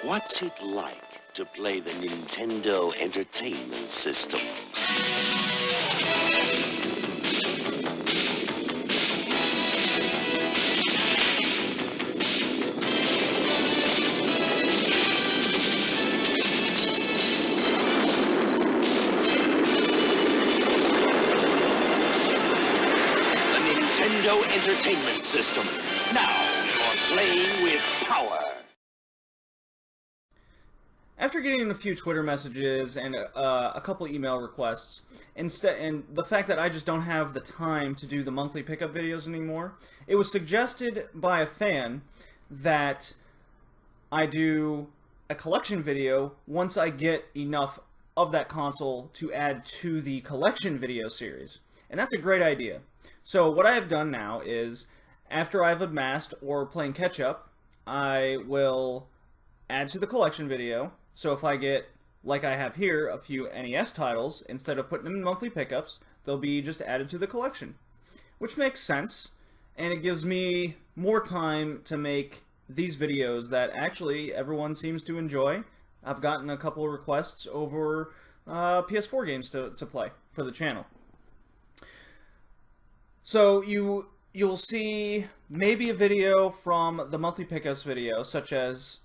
What's it like to play the Nintendo Entertainment System? Nintendo Entertainment System. Now you're playing with power. After getting a few Twitter messages and a couple email requests, and the fact that I just don't have the time to do the monthly pickup videos anymore, it was suggested by a fan that I do a collection video once I get enough of that console to add to the collection video series. And that's a great idea. So what I have done now is, after I've amassed or playing catch-up, I will add to the collection video. So if I get, like I have here, a few NES titles, instead of putting them in monthly pickups, they'll be just added to the collection. Which makes sense, and it gives me more time to make these videos that actually everyone seems to enjoy. I've gotten a couple of requests over PS4 games to play for the channel. So you'll see maybe a video from the monthly pickups video, such as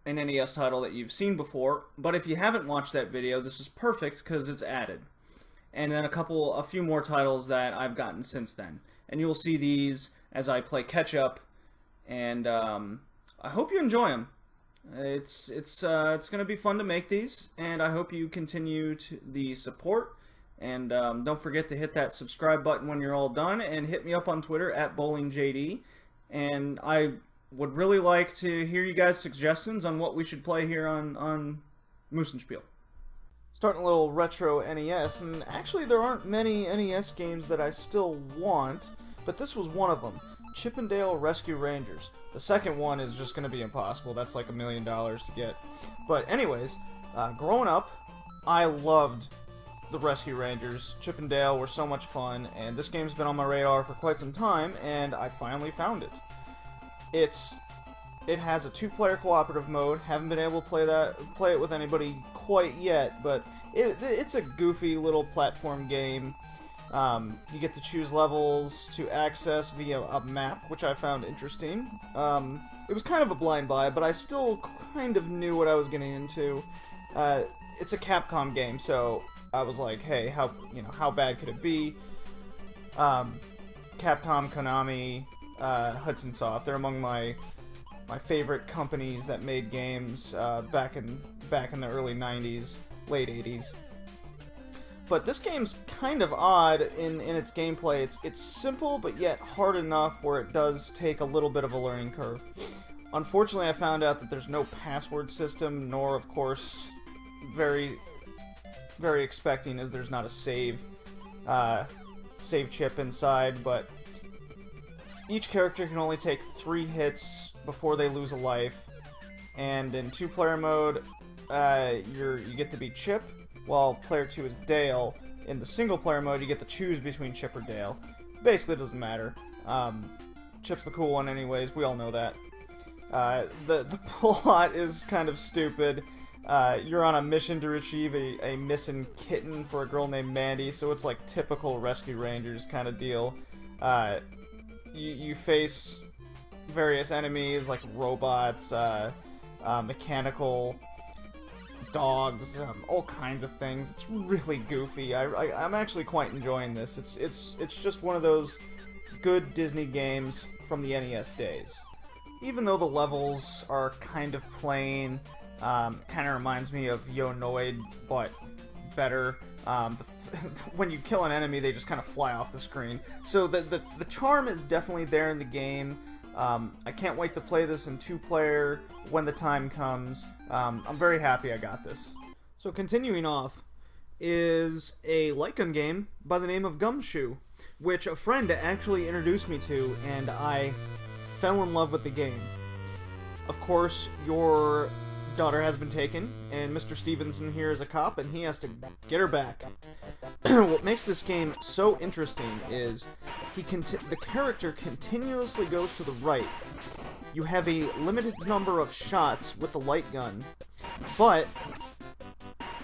an NES title that you've seen before, but if you haven't watched that video, this is perfect because it's added. And then a few more titles that I've gotten since then. And you'll see these as I play catch up, and I hope you enjoy them. It's going to be fun to make these, and I hope you continue the support. And don't forget to hit that subscribe button when you're all done, and hit me up on Twitter at BowlingJD. And I would really like to hear you guys' suggestions on what we should play here on Moosen Spiel. Starting a little retro NES, and actually there aren't many NES games that I still want, but this was one of them. Chip 'n Dale Rescue Rangers. The second one is just going to be impossible. That's like $1 million to get. But anyways, growing up, I loved the Rescue Rangers. Chip 'n Dale were so much fun, and this game's been on my radar for quite some time, and I finally found it. It has a 2-player cooperative mode. Haven't been able to play it with anybody quite yet, but it's a goofy little platform game. You get to choose levels to access via a map, which I found interesting. It was kind of a blind buy, but I still kind of knew what I was getting into. It's a Capcom game, so I was like, hey, how bad could it be? Capcom, Konami, Hudson Soft, they're among my favorite companies that made games back in the early 90s, late 80s. But this game's kind of odd in its gameplay. It's simple, but yet hard enough where it does take a little bit of a learning curve. Unfortunately, I found out that there's no password system, nor, of course, very expecting, as there's not a save chip inside, but each character can only take 3 hits before they lose a life, and in 2-player mode, you get to be Chip, while player 2 is Dale. In the single-player mode, you get to choose between Chip or Dale. Basically, it doesn't matter. Chip's the cool one anyways, we all know that. The plot is kind of stupid. You're on a mission to retrieve a missing kitten for a girl named Mandy, so it's like typical Rescue Rangers kind of deal. You face various enemies like robots, mechanical dogs, all kinds of things. It's really goofy. I'm actually quite enjoying this. It's just one of those good Disney games from the NES days. Even though the levels are kind of plain, kind of reminds me of Yo-Noid, but better. When you kill an enemy, they just kind of fly off the screen. So the charm is definitely there in the game. I can't wait to play this in 2-player when the time comes. I'm very happy I got this. So continuing off is a light gun game by the name of Gumshoe, which a friend actually introduced me to, and I fell in love with the game. Of course, your daughter has been taken, and Mr. Stevenson here is a cop, and he has to get her back. What makes this game so interesting is the character continuously goes to the right, You have a limited number of shots with the light gun, but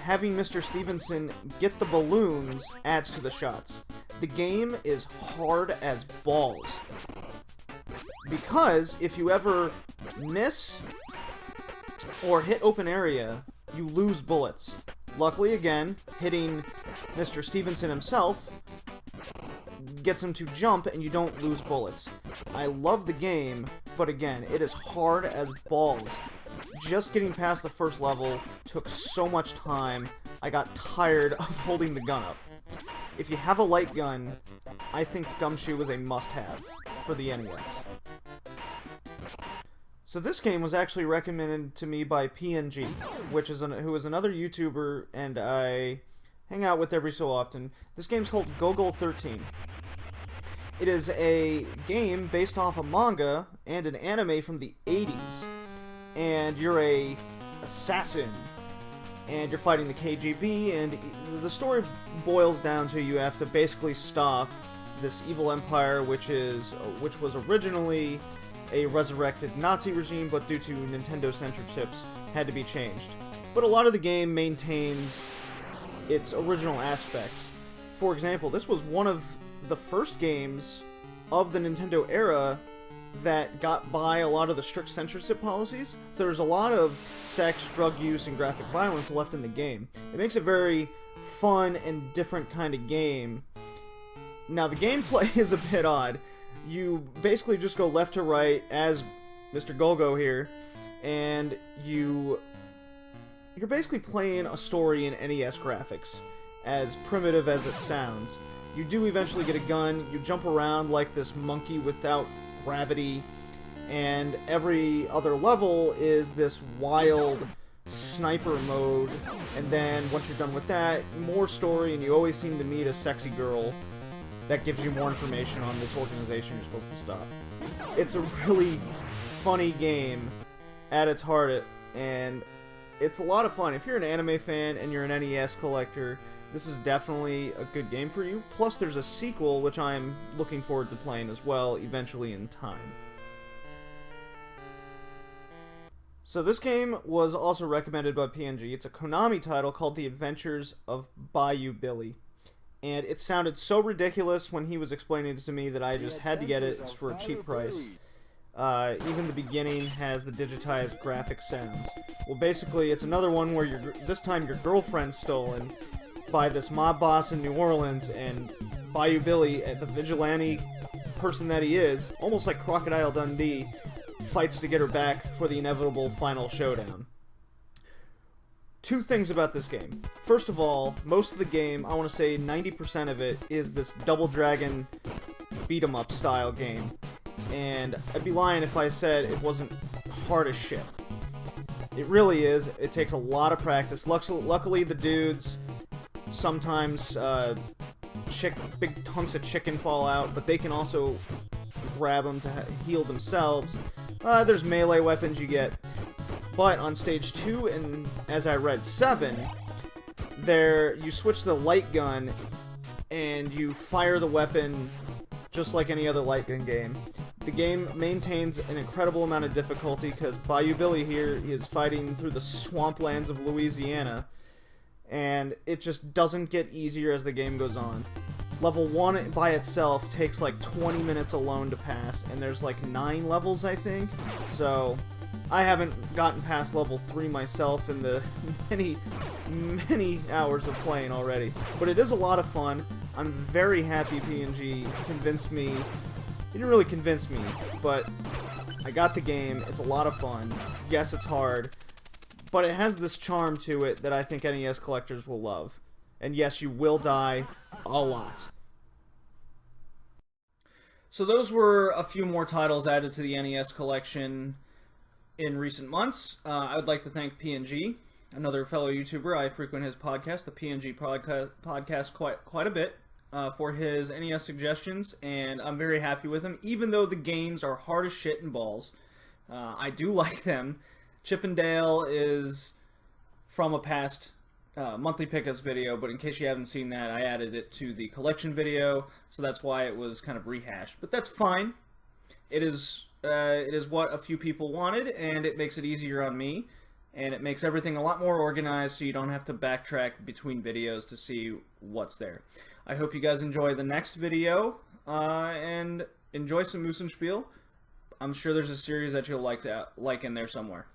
having Mr. Stevenson get the balloons adds to the shots. The game is hard as balls, because if you ever miss or hit open area, you lose bullets. Luckily, again, hitting Mr. Stevenson himself gets him to jump and you don't lose bullets. I love the game, but again, it is hard as balls. Just getting past the first level took so much time, I got tired of holding the gun up. If you have a light gun, I think Gumshoe is a must-have for the NES. So this game was actually recommended to me by PNG, who is another YouTuber and I hang out with every so often. This game's called Gogol 13. It is a game based off a manga and an anime from the 80s. And you're a assassin, and you're fighting the KGB, and the story boils down to you have to basically stop this evil empire, which was originally a resurrected Nazi regime, but due to Nintendo censorships, had to be changed. But a lot of the game maintains its original aspects. For example, this was one of the first games of the Nintendo era that got by a lot of the strict censorship policies. So there's a lot of sex, drug use, and graphic violence left in the game. It makes a very fun and different kind of game. Now, the gameplay is a bit odd. You basically just go left to right as Mr. Golgo here, and you're basically playing a story in NES graphics, as primitive as it sounds. You do eventually get a gun, you jump around like this monkey without gravity, and every other level is this wild sniper mode, and then once you're done with that, more story, and you always seem to meet a sexy girl that gives you more information on this organization you're supposed to stop. It's a really funny game at its heart, and it's a lot of fun. If you're an anime fan and you're an NES collector, this is definitely a good game for you. Plus, there's a sequel, which I'm looking forward to playing as well, eventually in time. So this game was also recommended by PNG. It's a Konami title called The Adventures of Bayou Billy. And it sounded so ridiculous when he was explaining it to me that I just had to get it. It's for a cheap price. Even the beginning has the digitized graphic sounds. Well, basically, it's another one where this time your girlfriend's stolen by this mob boss in New Orleans, and Bayou Billy, the vigilante person that he is, almost like Crocodile Dundee, fights to get her back for the inevitable final showdown. Two things about this game. First of all, most of the game, I want to say 90% of it, is this Double Dragon beat-em-up style game. And I'd be lying if I said it wasn't hard as shit. It really is. It takes a lot of practice. Luckily, the dudes sometimes big hunks of chicken fall out, but they can also grab them to heal themselves. There's melee weapons you get. But on stage 2 and, as I read, 7, you switch the light gun and you fire the weapon just like any other light gun game. The game maintains an incredible amount of difficulty because Bayou Billy here is fighting through the swamplands of Louisiana, and it just doesn't get easier as the game goes on. Level 1 by itself takes like 20 minutes alone to pass, and there's like 9 levels, I think, so I haven't gotten past level 3 myself in the many hours of playing already. But it is a lot of fun. I'm very happy PNG convinced me. He didn't really convince me, but I got the game. It's a lot of fun. Yes, it's hard, but it has this charm to it that I think NES collectors will love. And yes, you will die a lot. So those were a few more titles added to the NES collection in recent months. I would like to thank PNG, another fellow YouTuber. I frequent his podcast, the PNG podcast, quite a bit, for his NES suggestions, and I'm very happy with him, even though the games are hard as shit and balls. I do like them. Chip and Dale is from a past monthly pickups video, but in case you haven't seen that, I added it to the collection video, so that's why it was kind of rehashed. But that's fine. it is what a few people wanted, and it makes it easier on me, and it makes everything a lot more organized, so you don't have to backtrack between videos to see what's there. I hope you guys enjoy the next video, and enjoy some Moosen Spiel. I'm sure there's a series that you'll like in there somewhere.